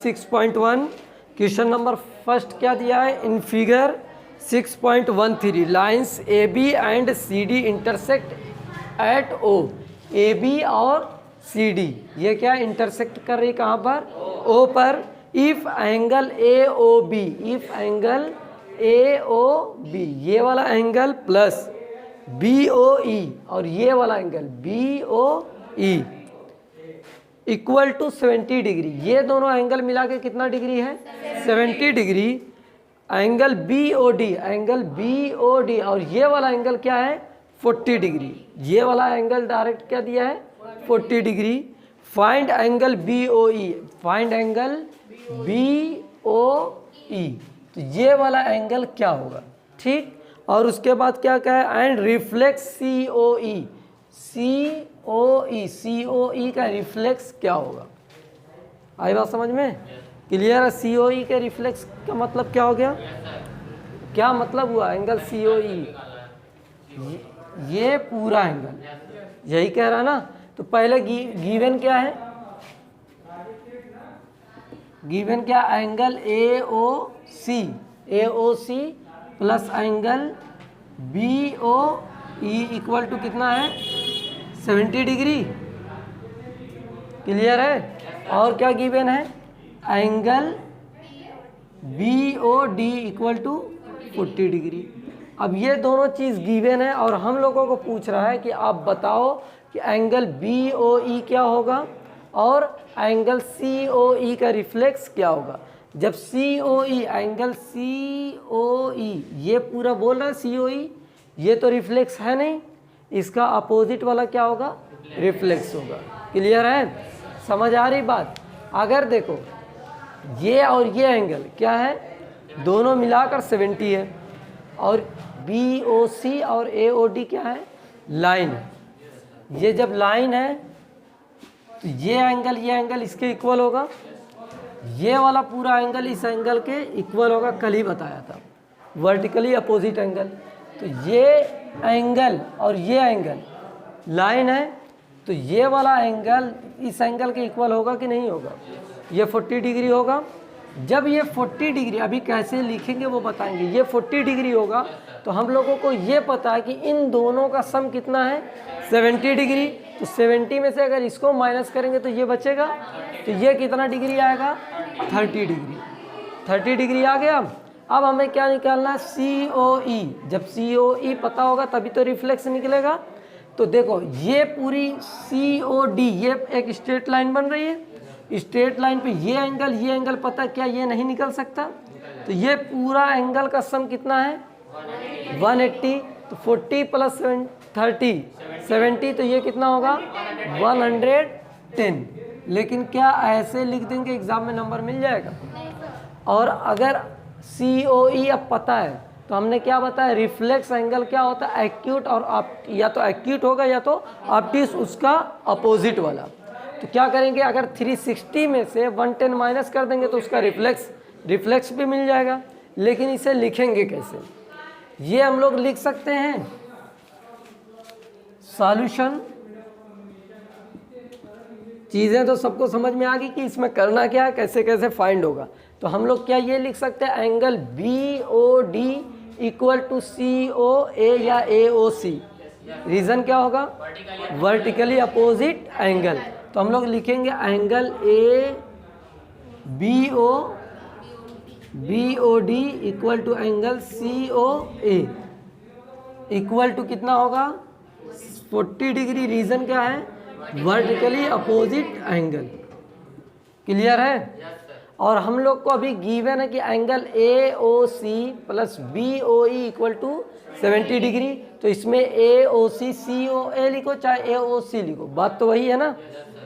6.1 question number first क्या दिया है in figure 6.13 lines A B and C D intersect at O. A B और C D ये क्या इंटरसेक्ट कर रही कहाँ पर, ओ पर। If angle A O B, if angle A O B ये वाला angle plus B O E और ये वाला angle B O E equal to 70 degree, ये दोनों एंगल मिला के कितना डिग्री है 70 degree. Angle B O D, angle B O D और ये वाला एंगल क्या है 40 डिग्री, ये वाला एंगल डायरेक्ट क्या दिया है 40 degree. Find angle B O E, find angle B O E, तो ये वाला एंगल क्या होगा, ठीक। और उसके बाद क्या कहे एंड रिफ्लेक्स सी ओ ई, सी ओ ई, सी ओ ई का रिफ्लेक्स क्या होगा। आई बात समझ में, क्लियर है। सी ओ ई के रिफ्लेक्स का मतलब क्या हो गया, क्या मतलब हुआ एंगल सी ओ ई, ये पूरा एंगल यही कह रहा है ना। तो पहले गिवन क्या है, गिवन क्या angle A O C, A O C plus angle B O E equal to कितना है 70 डिग्री, क्लियर है। और क्या गिवन है angle B O D equal to 40 degree. अब ये दोनों चीज़ गिवन है और हम लोगों को पूछ रहा है कि आप बताओ कि एंगल बी ओ ई क्या होगा और एंगल सी ओ ई का रिफ्लेक्स क्या होगा। जब सी ओ ई, एंगल सी ओ ई ये पूरा बोल रहा है सी ओ ई, ये तो रिफ्लेक्स है नहीं, इसका अपोजिट वाला क्या होगा रिफ्लेक्स होगा, क्लियर है। समझ आ रही बात। अगर देखो ये और ये एंगल क्या है दोनों मिलाकर 70 है और बी ओ सी और ए ओ डी क्या है लाइन है। ये जब लाइन है तो ये एंगल इसके इक्वल होगा, ये वाला पूरा एंगल इस एंगल के इक्वल होगा, कल ही बताया था वर्टिकली अपोजिट एंगल। तो ये एंगल और ये एंगल लाइन है तो ये वाला एंगल इस एंगल के इक्वल होगा कि नहीं होगा, ये 40 डिग्री होगा। जब ये 40 डिग्री, अभी कैसे लिखेंगे वो बताएंगे, ये 40 डिग्री होगा तो हम लोगों को ये पता है कि इन दोनों का सम कितना है 70 डिग्री। तो 70 में से अगर इसको माइनस करेंगे तो ये बचेगा, तो ये कितना डिग्री आएगा 30 डिग्री, 30 डिग्री आ गया। अब हमें क्या निकालना है सी ओ ई, जब सी ओ ई पता होगा तभी तो रिफ्लेक्स निकलेगा। तो देखो ये पूरी सी ओ डी ये एक स्ट्रेट लाइन बन रही है, स्ट्रेट लाइन पे ये एंगल पता है क्या ये नहीं निकल सकता, तो ये पूरा एंगल का सम कितना है 180। तो 40 प्लस 30 70, तो ये कितना होगा 110। लेकिन क्या ऐसे लिख देंगे एग्जाम में नंबर मिल जाएगा। और अगर सी ओ ई अब पता है तो हमने क्या बताया रिफ्लेक्स एंगल क्या होता है एक्यूट और या तो एक्यूट होगा या तो ऑब्ट्यूस, उसका अपोजिट वाला। तो क्या करेंगे अगर 360 में से 110 माइनस कर देंगे तो उसका रिफ्लेक्स भी मिल जाएगा। लेकिन इसे लिखेंगे कैसे, ये हम लोग लिख सकते हैं सॉल्यूशन। चीज़ें तो सबको समझ में आ गई कि इसमें करना क्या है, कैसे कैसे फाइंड होगा। तो हम लोग क्या ये लिख सकते हैं angle B O D equal to C O A या ए ओ सी। रीज़न क्या होगा वर्टिकली अपोजिट एंगल। तो हम लोग लिखेंगे angle A B O D equal to angle C O A equal to कितना होगा 40 डिग्री। रीज़न क्या है वर्टिकली अपोजिट एंगल, क्लियर है। और हम लोग को अभी गिवन है कि angle A O C plus B O E equal to 70 degree. तो इसमें ए ओ सी सी ओ ए लिखो चाहे ए ओ सी लिखो, बात तो वही है ना,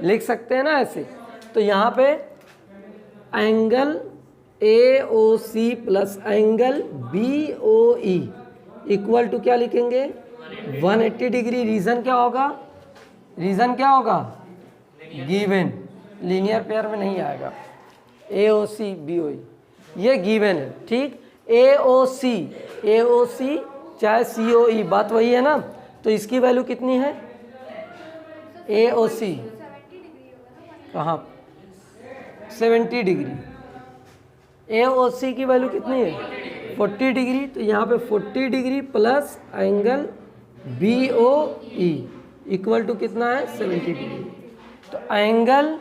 लिख सकते हैं ना ऐसे। तो यहाँ पे angle A O C plus angle B O E equal to क्या लिखेंगे 180 डिग्री। रीज़न क्या होगा, रीज़न क्या होगा गिवन, लीनियर पेयर में नहीं आएगा। ए ओ सी बी ओ ई ये गिवन है, ठीक। ए ओ सी चाहे सी ओ ई, बात वही है ना। तो इसकी वैल्यू कितनी है ए ओ सी, कहाँ 70 डिग्री। AOC की वैल्यू कितनी है 40 डिग्री, तो यहाँ पे 40 degree plus angle BOE equal to कितना है 70 डिग्री। तो एंगल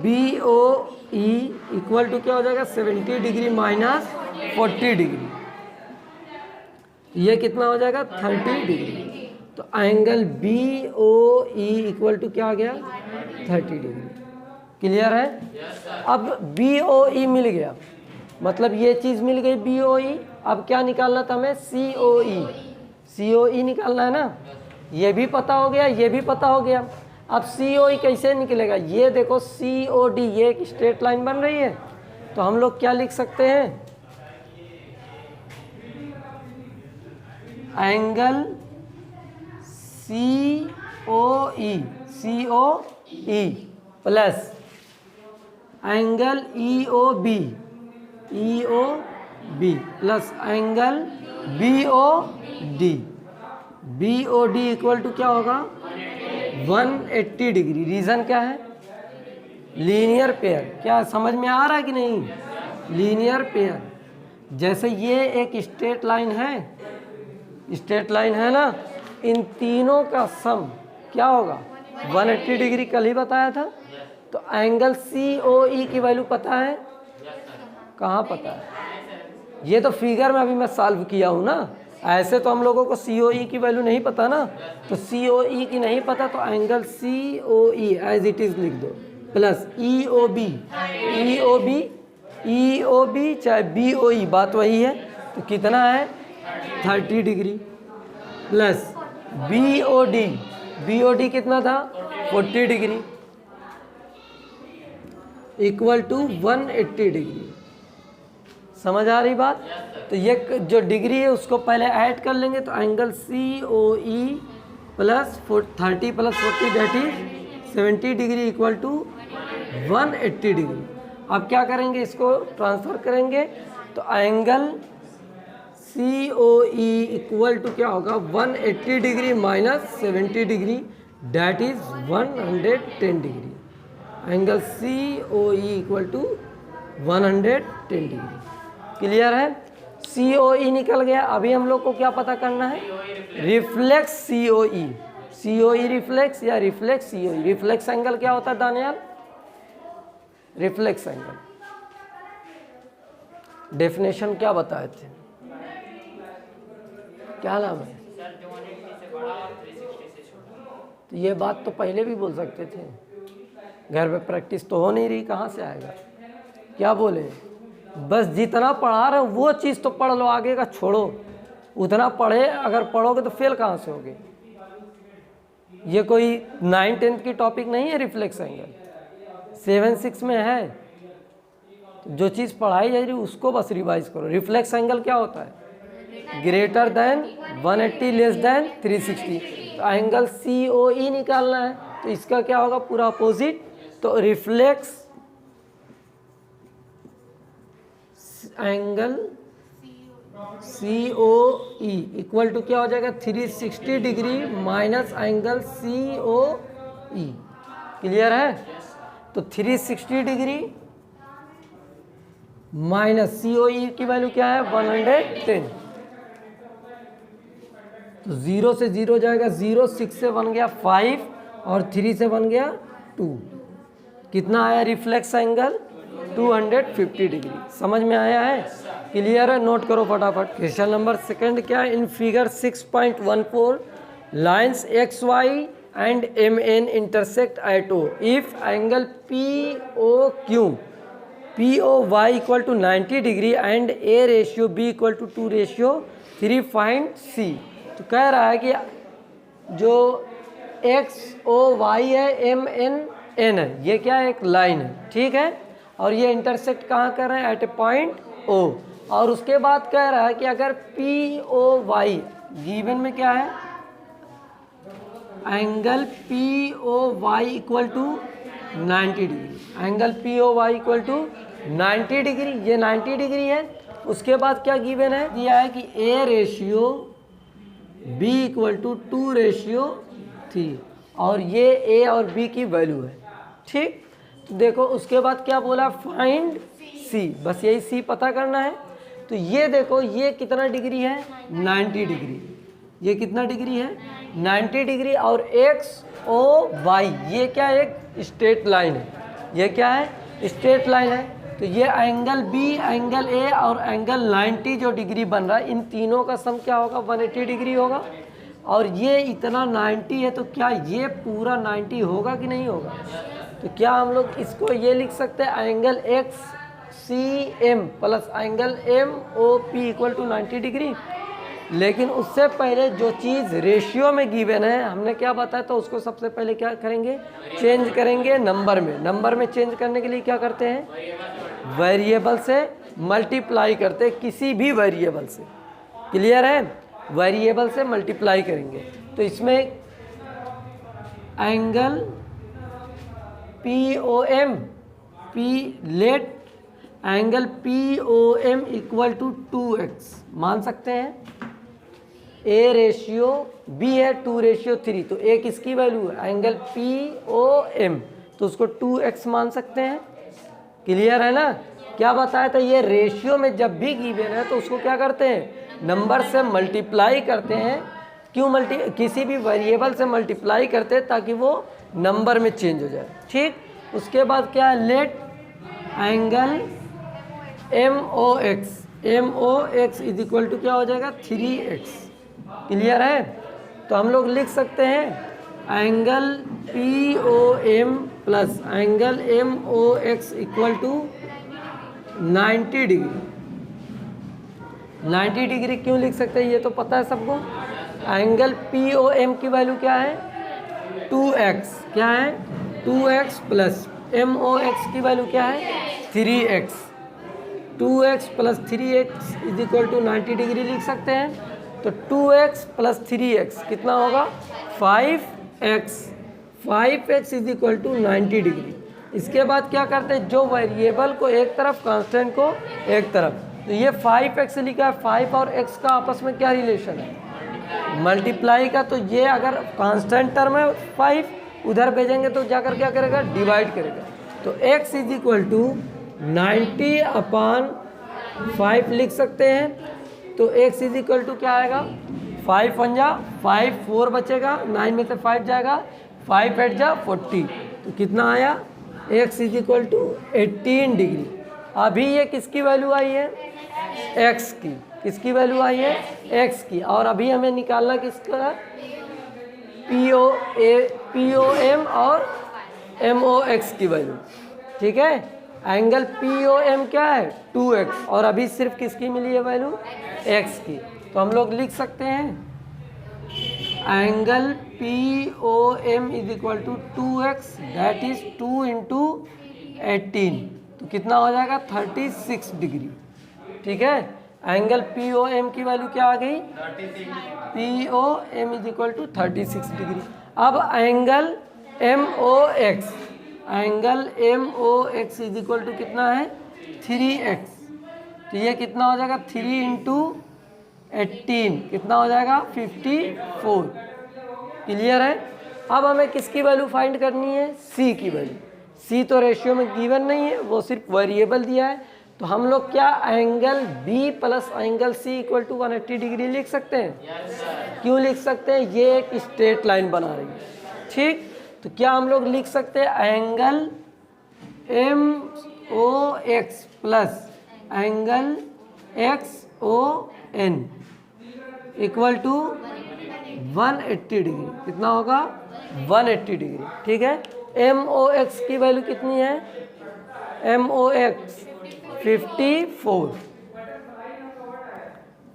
BOE इक्वल टू क्या हो जाएगा 70 डिग्री माइनस 40 डिग्री, ये कितना हो जाएगा 30 डिग्री। तो एंगल BOE इक्वल टू क्या आ गया 30 डिग्री। क्लियर है? अब BOE मिल गया, मतलब ये चीज़ मिल गई BOE। अब क्या निकालना था हमें COE निकालना है ना। ये भी पता हो गया, ये भी पता हो गया। अब COE कैसे निकलेगा, ये देखो COD, ये एक स्ट्रेट लाइन बन रही है, तो हम लोग क्या लिख सकते हैं, angle COE plus angle EOB plus angle BOD equal to क्या होगा 180 डिग्री। रीज़न क्या है, लीनियर पेयर। क्या समझ में आ रहा है कि नहीं, लीनियर पेयर। जैसे ये एक स्ट्रेट लाइन है ना, इन तीनों का सम क्या होगा 180 डिग्री, कल ही बताया था। तो एंगल COE की वैल्यू पता है, कहाँ पता है, ये तो फिगर में अभी मैं सॉल्व किया हूँ ना। ऐसे तो हम लोगों को COE की वैल्यू नहीं पता ना, तो COE की नहीं पता तो angle COE as it is लिख दो प्लस EOB चाहे BOE बात वही है, तो कितना है 30 डिग्री प्लस BOD कितना था 40 डिग्री इक्वल टू 180 डिग्री। समझ आ रही बात? तो ये जो डिग्री है उसको पहले ऐड कर लेंगे, तो angle COE plus 30 plus 40 that is 70 degree equal to 180 degree. अब क्या करेंगे, इसको ट्रांसफर करेंगे, तो एंगल COE इक्वल टू क्या होगा 180 degree minus 70 degree that is 110 degree. Angle COE equal to 110 degree. Clear है? COE निकल गया। अभी हम लोग को क्या पता करना है, रिफ्लेक्स COE रिफ्लेक्स या रिफ्लेक्स COE। रिफ्लेक्स एंगल क्या होता है दानियाल, रिफ्लेक्स एंगल डेफिनेशन क्या बताए थे, क्या नाम है? तो ये बात तो पहले भी बोल सकते थे, घर पे प्रैक्टिस तो हो नहीं रही, कहाँ से आएगा? क्या बोले, बस जितना पढ़ा रहे वो चीज़ तो पढ़ लो, आगे का छोड़ो। उतना पढ़े, अगर पढ़ोगे तो फेल कहाँ से होगे? ये कोई 9-10 की टॉपिक नहीं है रिफ्लेक्स एंगल, 7-6 में है। जो चीज़ पढ़ाई जा रही उसको बस रिवाइज करो। रिफ्लेक्स एंगल क्या होता है, ग्रेटर देन 180 लेस देन 360। तो एंगल COE निकालना है, तो इसका क्या होगा पूरा अपोजिट। तो reflex angle COE equal to क्या हो जाएगा 360 degree minus angle COE। Clear है? तो 360 डिग्री माइनस COE की वैल्यू क्या है 110। तो 0 से 0 जाएगा 0, 6 से बन गया 5 और 3 से बन गया 2। कितना आया रिफ्लेक्स एंगल 250 डिग्री। समझ में आया है? क्लियर है? नोट करो फटाफट। क्वेश्चन नंबर सेकंड क्या है, in figure 6.14 lines XY and MN intersect at O if angle POY equal to 90 degree and A ratio B equal to 2:3 find C। तो कह रहा है कि जो XOY है MN है, ये क्या है, एक लाइन है, ठीक है, और ये इंटरसेक्ट कहाँ कर रहे हैं, एट ए पॉइंट O। और उसके बाद कह रहा है कि अगर POY गिवन में क्या है, angle POY equal to 90 degree, angle POY equal to 90 degree, ये 90 डिग्री है। उसके बाद क्या गिवन है, दिया है कि A ratio B equal to 2:3 और ये A और B की वैल्यू है, ठीक। तो देखो उसके बाद क्या बोला, फाइंड सी, बस यही सी पता करना है। तो ये देखो ये कितना डिग्री है, 90 डिग्री। ये कितना डिग्री है, 90 डिग्री। और एक्स ओ वाई ये क्या है, एक स्ट्रेट लाइन है। ये क्या है, स्ट्रेट लाइन है। तो ये एंगल बी, एंगल ए और एंगल 90 जो डिग्री बन रहा है, इन तीनों का सम क्या होगा, 180 डिग्री होगा। और ये इतना 90 है, तो क्या ये पूरा 90 होगा कि नहीं होगा। तो क्या हम लोग इसको ये लिख सकते हैं, angle X C M plus angle M O P equal to 90 degree. लेकिन उससे पहले जो चीज़ रेशियो में गिवन है, हमने क्या बताया, तो उसको सबसे पहले क्या करेंगे, चेंज करेंगे नंबर में। नंबर में चेंज करने के लिए क्या करते हैं, वेरिएबल से मल्टीप्लाई करते हैं, किसी भी वेरिएबल से। क्लियर है, वेरिएबल से मल्टीप्लाई करेंगे। तो इसमें angle P O M, P let angle P O M equal to 2x मान सकते हैं। ए रेशियो बी है 2:3, तो ए किसकी वैल्यू है, एंगल पी ओ एम, तो उसको 2x मान सकते हैं। क्लियर है ना। क्या बताया था, ये रेशियो में जब भी गिवन है तो उसको क्या करते हैं, नंबर से मल्टीप्लाई करते हैं। क्यों किसी भी वेरिएबल से मल्टीप्लाई करते हैं ताकि वो नंबर में चेंज हो जाए। ठीक, उसके बाद क्या है, let angle M O X is equal to क्या हो जाएगा, 3x। क्लियर है। तो हम लोग लिख सकते हैं angle P O M plus angle M O X equal to 90 degree. 90 degree क्यों लिख सकते हैं, ये तो पता है सबको। एंगल पी ओ एम की वैल्यू क्या है, 2x, क्या है 2x plus M O X की वैल्यू क्या है, 3x। 2x plus 3x is equal to 90 degree लिख सकते हैं। तो 2x प्लस 3x कितना होगा, 5x। 5x is equal to 90 degree. इसके बाद क्या करते हैं, जो वेरिएबल को एक तरफ, कांस्टेंट को एक तरफ। तो ये 5x लिखा है, 5 और x का आपस में क्या रिलेशन है, मल्टीप्लाई का। तो ये अगर कांस्टेंट टर्म है 5, उधर भेजेंगे तो जाकर क्या करेगा, डिवाइड करेगा। तो x इज इक्वल टू 90/5 लिख सकते हैं। तो x इज इक्वल टू क्या आएगा, 5 1 जा 5, 4 बचेगा, 9 में से 5 जाएगा, 5 8 जा 40। तो कितना आया, x is equal to 18 degree. अभी ये किसकी वैल्यू आई है, x की। किसकी वैल्यू आई है, x की। और अभी हमें निकालना किसका, पी ओ एम और एम ओ एक्स की वैल्यू। ठीक है, एंगल पी ओ एम क्या है, 2x, और अभी सिर्फ किसकी मिली है वैल्यू, x की। तो हम लोग लिख सकते हैं angle P O M is equal to 2x, that is 2 into 18। तो कितना हो जाएगा, 36 डिग्री। ठीक है, एंगल पी ओ एम की वैल्यू क्या आ गई, P O M is equal to 36 degree. अब angle M O X, angle M O X is equal to कितना है, 3x। तो ये कितना हो जाएगा, 3 इंटू 18 कितना हो जाएगा, 54। क्लियर है। अब हमें किसकी वैल्यू फाइंड करनी है, c की वैल्यू। c तो रेशियो में गिवन नहीं है, वो सिर्फ वेरिएबल दिया है। तो हम लोग क्या angle b plus angle c equal to 180 degree लिख सकते हैं। क्यों लिख सकते हैं, ये एक स्ट्रेट लाइन बना रही है। ठीक, तो क्या हम लोग लिख सकते हैं angle M O X plus angle X O N equal to 180 degree. कितना होगा, 180 डिग्री। ठीक है, एम ओ एक्स की वैल्यू कितनी है, M O X 54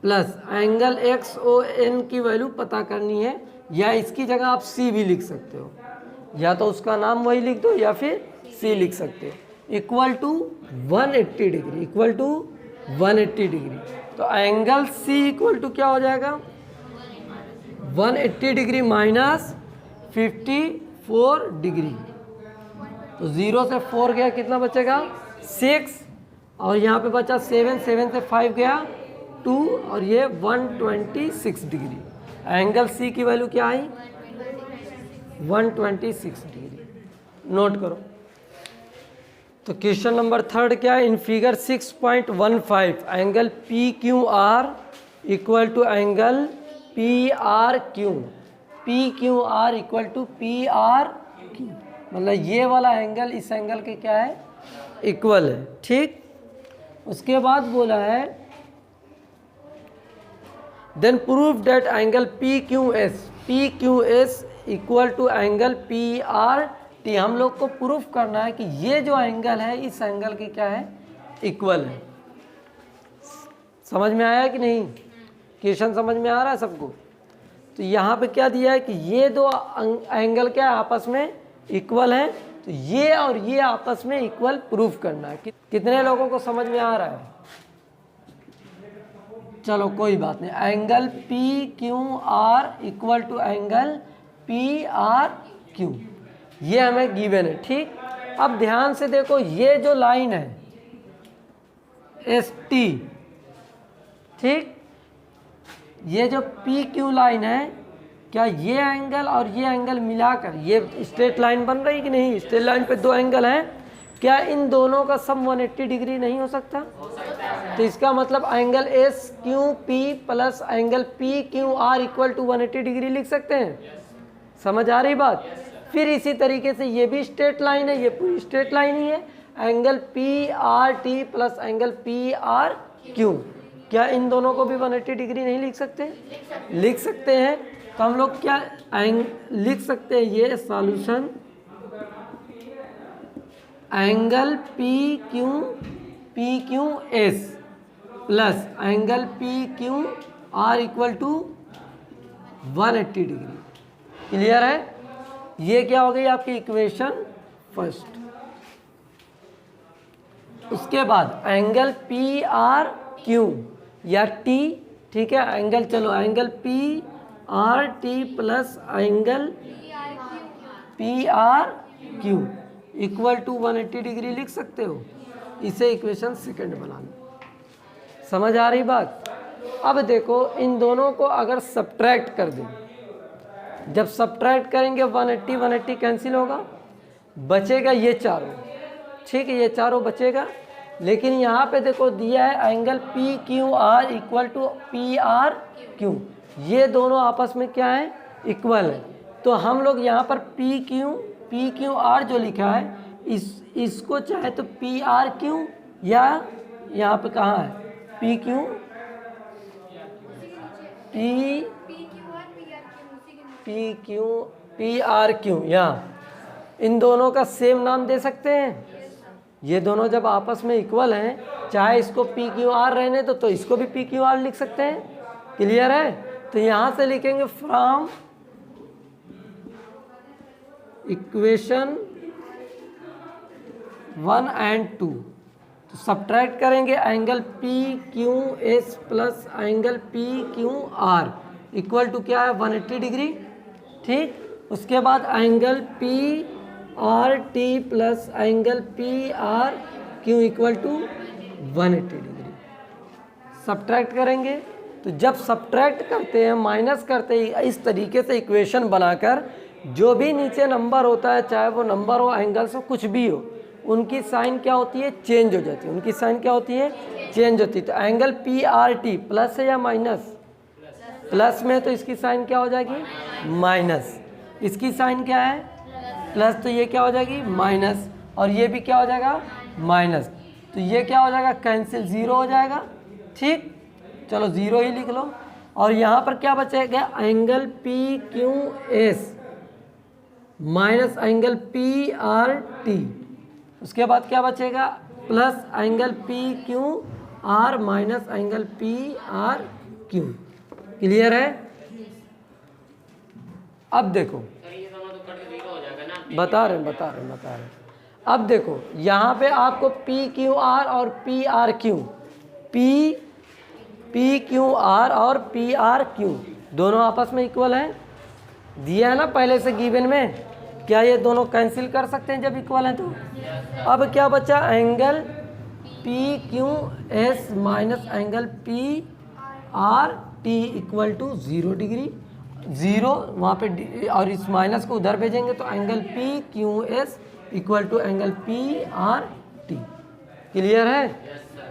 plus angle X O N की वैल्यू पता करनी है, या इसकी जगह आप सी भी लिख सकते हो, या तो उसका नाम वही लिख दो या फिर सी लिख सकते हो। Equal to 180 degree, equal to 180 degree. तो एंगल सी इक्वल टू क्या हो जाएगा, 180 डिग्री माइनस 54 डिग्री। तो 0 से 4 गया, कितना बचेगा, 6, और यहाँ पे बचा 7, 7 से 5 गया 2, और ये 126 डिग्री। एंगल सी की वैल्यू क्या आई, 126 डिग्री। नोट करो। तो क्वेश्चन नंबर 3 क्या है, in figure 6.15 angle P Q R equal to angle P R Q, P Q R equal to P R Q, मतलब ये वाला एंगल इस एंगल के क्या है, इक्वल है। ठीक, उसके बाद बोला है then prove that angle P Q S equal to angle P R T. हम लोग को प्रूफ करना है कि ये जो एंगल है इस एंगल के क्या है, इक्वल है। समझ में आया कि नहीं, क्वेश्चन समझ में आ रहा है सबको? तो यहाँ पे क्या दिया है कि ये दो एंगल क्या है, आपस में इक्वल है, तो ये और ये आपस में इक्वल प्रूफ करना है। कितने लोगों को समझ में आ रहा है? चलो कोई बात नहीं, angle P Q R equal to angle P R Q, ये हमें गिवन है। ठीक, अब ध्यान से देखो, ये जो लाइन है एस टी, ठीक, ये जो पी क्यू लाइन है, क्या ये एंगल और ये एंगल मिलाकर ये स्ट्रेट लाइन बन रही कि नहीं? स्ट्रेट लाइन पे दो एंगल हैं, क्या इन दोनों का सम 180 डिग्री नहीं हो सकता? तो इसका मतलब angle S Q P plus angle P Q R equal to 180 degree लिख सकते हैं। समझ आ रही बात? फिर इसी तरीके से ये भी स्ट्रेट लाइन है, ये पूरी स्ट्रेट लाइन ही है, angle P R T plus angle P R Q, क्या इन दोनों को भी 180 डिग्री नहीं लिख सकते? लिख सकते हैं। तो हम लोग क्या लिख सकते हैं, ये solution angle P Q S plus angle P Q R equal to 180 degree. Clear है? ये क्या हो गई आपकी इक्वेशन फर्स्ट। उसके बाद एंगल पी आर क्यू या टी, ठीक है, एंगल, चलो angle P R T plus angle P R Q equal to 180 degree लिख सकते हो। इसे इक्वेशन सेकंड बना लो। समझ आ रही बात? अब देखो, इन दोनों को अगर सब्ट्रैक्ट कर दें, जब सब्ट्रैक्ट करेंगे 180 कैंसिल होगा, बचेगा ये चारों। ठीक है, ये चारों बचेगा। लेकिन यहाँ पे देखो दिया है angle P Q R equal to P R Q, ये दोनों आपस में क्या है, इक्वल है। तो हम लोग यहाँ पर पी क्यू आर जो लिखा है, इसको चाहे तो पी आर क्यू, या यहाँ पे कहाँ है पी आर क्यू, यहाँ इन दोनों का सेम नाम दे सकते हैं। ये दोनों जब आपस में इक्वल हैं, चाहे इसको पी क्यू आर रहने तो इसको भी पी क्यू आर लिख सकते हैं। क्लियर है? तो यहाँ से लिखेंगे फ्रॉम इक्वेशन 1 and 2, तो सब्ट्रैक्ट करेंगे angle P Q S plus angle P Q R equal to क्या है, 180 डिग्री। ठीक, उसके बाद angle P R T plus angle P R Q equal to 180 degree. Subtract करेंगे, तो जब सब्ट्रैक्ट करते हैं, माइनस करते हैं, इस तरीके से इक्वेशन बनाकर जो भी नीचे नंबर होता है, चाहे वो नंबर हो, एंगल्स हो, कुछ भी हो, उनकी साइन क्या होती है, चेंज हो जाती है। उनकी साइन क्या होती है, चेंज होती है। तो angle P R T plus है या माइनस? प्लस में, तो इसकी साइन क्या हो जाएगी, माइनस। इसकी साइन क्या है, प्लस, तो ये क्या हो जाएगी, माइनस, और ये भी क्या हो जाएगा, माइनस। तो ये क्या हो जाएगा, कैंसिल, ज़ीरो हो जाएगा। ठीक, चलो ज़ीरो ही लिख लो। और यहाँ पर क्या बचेगा, angle P Q S minus angle P R T, उसके बाद क्या बचेगा, plus angle P Q are minus angle P R Q. Clear है? अब देखो, बता रहे। अब देखो, यहाँ पे आपको पी क्यू आर और P R Q, P Q are और पी आर क्यू दोनों आपस में इक्वल हैं, दिया है ना पहले से गिवन में। क्या ये दोनों कैंसिल कर सकते हैं जब इक्वल हैं? तो अब क्या बचा, angle P Q S minus angle P R T equal to 0 degree, 0 वहाँ पे, और इस माइनस को उधर भेजेंगे तो angle P Q S equal to angle P R clear है?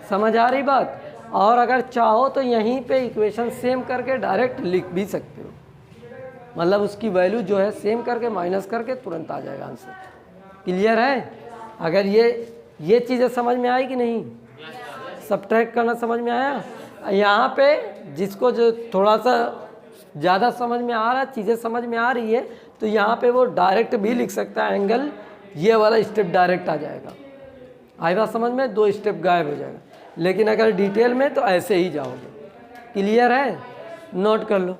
समझ आ रही बात? और अगर चाहो तो यहीं पे इक्वेशन सेम करके डायरेक्ट लिख भी सकते हो, मतलब उसकी वैल्यू जो है सेम करके माइनस करके तुरंत आ जाएगा आंसर। क्लियर है? अगर ये चीज़ें समझ में आई कि नहीं? सब्ट्रैक्ट करना समझ में आया? यहाँ पे जिसको जो थोड़ा सा ज़्यादा समझ में आ रहा है, चीज़ें समझ में आ रही है, तो यहाँ पे वो डायरेक्ट भी लिख सकता है एंगल, ये वाला स्टेप डायरेक्ट आ जाएगा। आई बात समझ में? 2 स्टेप गायब हो जाएगा। लेकिन अगर डिटेल में तो ऐसे ही जाओगे। क्लियर है? नोट कर लो।